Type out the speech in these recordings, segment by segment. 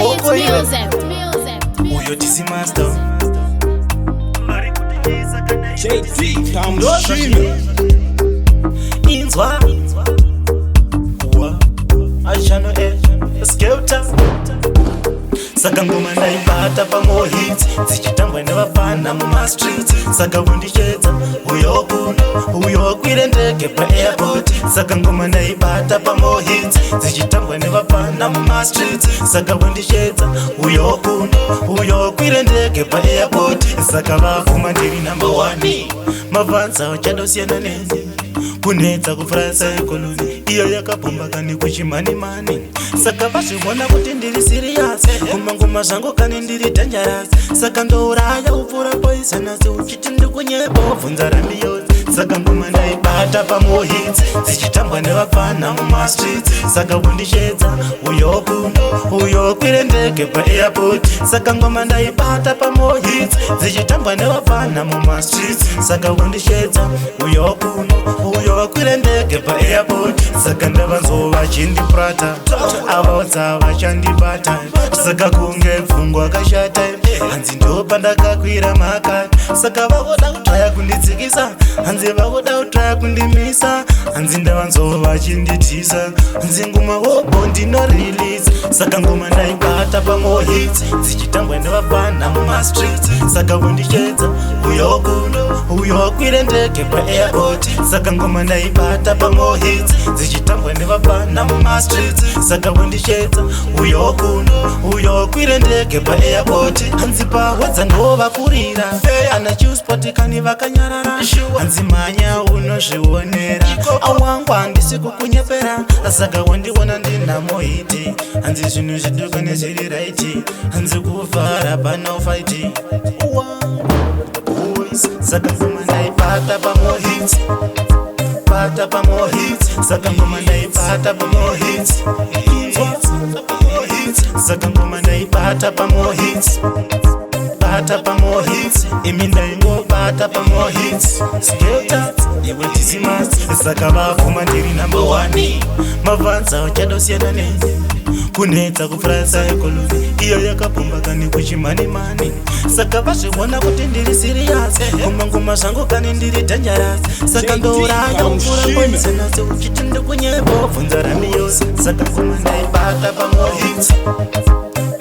soko iwe Uyo Dizzy Master JT Kamushime Inzwa Uwa Ashano Skeuta Saka ngoma ndaibata pamohits dzichitambwa nevafana mumastreets saka vundishedza uyo kuno uyo kwire ndege paairport saka ngoma ndaibata pamohits dzichitambwa nevafana mumastreets saka vundishedza uyo kuno uyo kwire ndege paairport saka vafuma ndiri number 1 mabvanza uchadosiyana neni kunetsa kufurasa ekoloni iyo yakabhomba kani kuchimanimani saka vazviona kuti ndiri serious kumangoma zvangu kani ndiri dangerous saka ndouraya upfura poisonasi uchiti ndikunyepa wabvunza rambiyozi saka ngoma ndaibata pamohits dzichitambwa nevafana mumastreets saka vundishedza uyo kuno uyo kwire ndege paairport saka ngoma ndaibata pamohits dzichitambwa nevafana mumastreets saka vundishedza uyo kuno uyo kwire ndege paairport saka ndavanzova chindiprata avaudza vachandibata saka kunge pfungwa kashata hanzi ndopa ndakakwira maka saka vakuda kutraya kundidzikisa hanzi vakuda kutraya kundimisa hanzi ndavanzova chinditisa hanzi ngoma wobo ndinorelease saka ngoma ndaibata pamohits dzichitambwa nevafana mumastreets saka vundishedza uyo kuno uyo kwire ndege paairport saka ngoma ndaibata pamohits dzichitambwa nevafana mumastreets saka vundishedza uyo kuno uyo kwire ndege paairport hanzi pahwedza ndovakurira ana chiuspotikani vakanyarara hanzi manya unozvionera awangu handisi kukunyepera saka wandiona ndinamohiti hanzi zvinhu zviduka nezviri raiti hanzi kuvhara panofaiti saka ngoma ndaibata pamohits bata pamohits saka ngoma ndaibata pamohits saka ngoma ndaibata pamohits bata pamohits imi ndaingobata pamohits skeuta iwe Dizzy Master saka vafuma ndiri number 1 mabvanza uchadosiyana neni kunetsa kufurasa ekoloni iyo yakabhomba kani kuchimanimani saka vazviona kuti ndiri serious kumangoma zvangu kani ndiri dangerous saka ndouraya upfura poisonasi uchiti ndikunyepa wabvunza rambiyozi saka ngoma ndaibata pamohits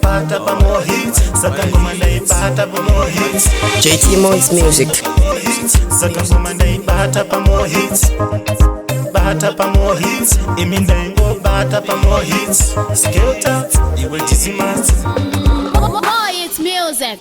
bata pamohits saka ngoma ndaibata pamohits JT Mo's music saka ngoma ndaibata pamohits bata pamohits imi ndaingobata pamohits skeuta iwe Dizzy Master It's music.